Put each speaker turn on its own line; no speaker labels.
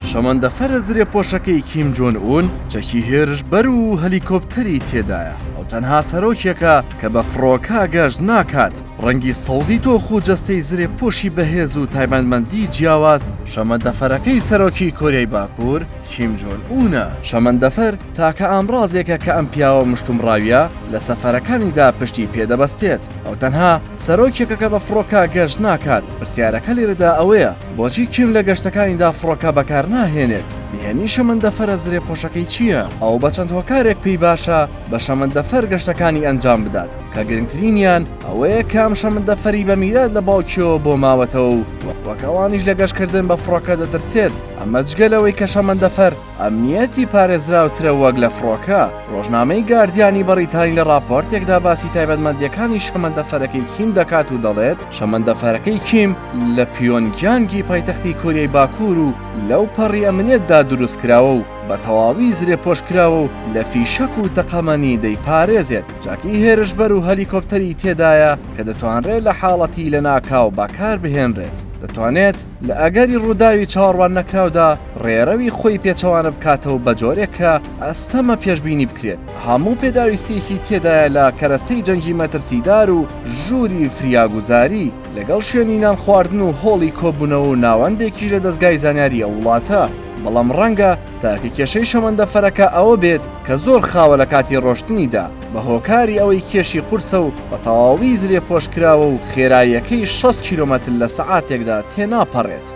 شەمەندەفەرە زرێپۆشەکەی کیم جۆن ئون چەکی هێرش بەر و هەلیکۆپتەری تێدایە. ئەو تەنها سەرۆکێکە کە بە فڕۆکە گەشت ناکات. ڕەنگی سەوزی تۆخ و جەستەی زرێپۆشی بەهێز و تایبەتمەندی جیاواز شەمەندەفەرەکەی سەرۆکی کۆریای باکوور کیم جۆن ئونە. شەمەندەفەر تاکە ئامڕازێکە کە ئەم پیاوە مشتومڕاویە لە سەفەرەکانیدا پشتی پێدەبەستێت. ئەو تەنها سەرۆکێکە کە بە فڕۆکە گەشت ناکات. پرسیارەکە لێرەدا ئەوەیە بۆچی کیم لە گەشتەکانیدا فڕۆکە بەکار ناهێنێت؟ میهێنی شەمەندەفەرە زرێپۆشەکەی چییە؟ ئەو بە چەند هۆکارێک پێی باشە بە شەمەندەفەر گەشتەکانی ئەنجام بدات کە گرنگترینیان ئەوەیە کام شەمەندەفەری بە میرات لە باوکیەوە بۆ ماوەتەوە و وەکەوانیش لە گەشتکردن بە فڕۆکە دەترسێت. ئەمە جگەلەوەی کە شەمەندەفەر ئەمنیەتی پارێزراوترە وەک لە فڕۆکە. ڕۆژنامەی گاردیانی بەریتانی لە راپۆرتێکدا باسی تایبەتمەندیەکانی شەمەندەفەرەکەی کیم دەکات و دەڵێت شەمەندەفەرەکەی کیم لە پیۆنگیانگی پایتەختی کۆریای باکوور و لەو پەڕی ئەمنیەتدا دروستکراوە و بە تەواوی زرێپۆشکراوە و لە فیشەک و تەقەمەنی دەیپارێزێت. جاکی هێرشبەر و هەلیکۆپتەری تێدایە کە دەتوانرێت لە حاڵەتی لە ناکاو بەکار بهێنرێت. دەتوانێت لە ئەگەری ڕووداوی چاوەڕوان نەکراودا ڕێڕەوی خۆی پێچەوانە بکاتەوە بە جۆرێک کە ئەستەمە پێشبینی بکرێت. هەموو پێداویستێکی تێدایە لە کەرەستەی جەنگی مەترسیدار و ژووری فریاگوزاری لەگەڵ شوێنی نان خواردن و هۆڵی کۆبوونەوە و ناوەندێکی لە دەستگای زانیاری ئەو وڵاتە. بەڵام ڕەنگە تاکە کێشەی شەمەندەفەرەکە ئەوە بێت کە زۆر خاوە لە کاتی ڕۆشتنیدا بە هۆکاری ئەوەی کێشی قورسە و بە تەواوی زرێپۆشکراوە و خێراییەکەی 6 کیلۆمەتر لە سەعاتێکدا تێناپەڕێت.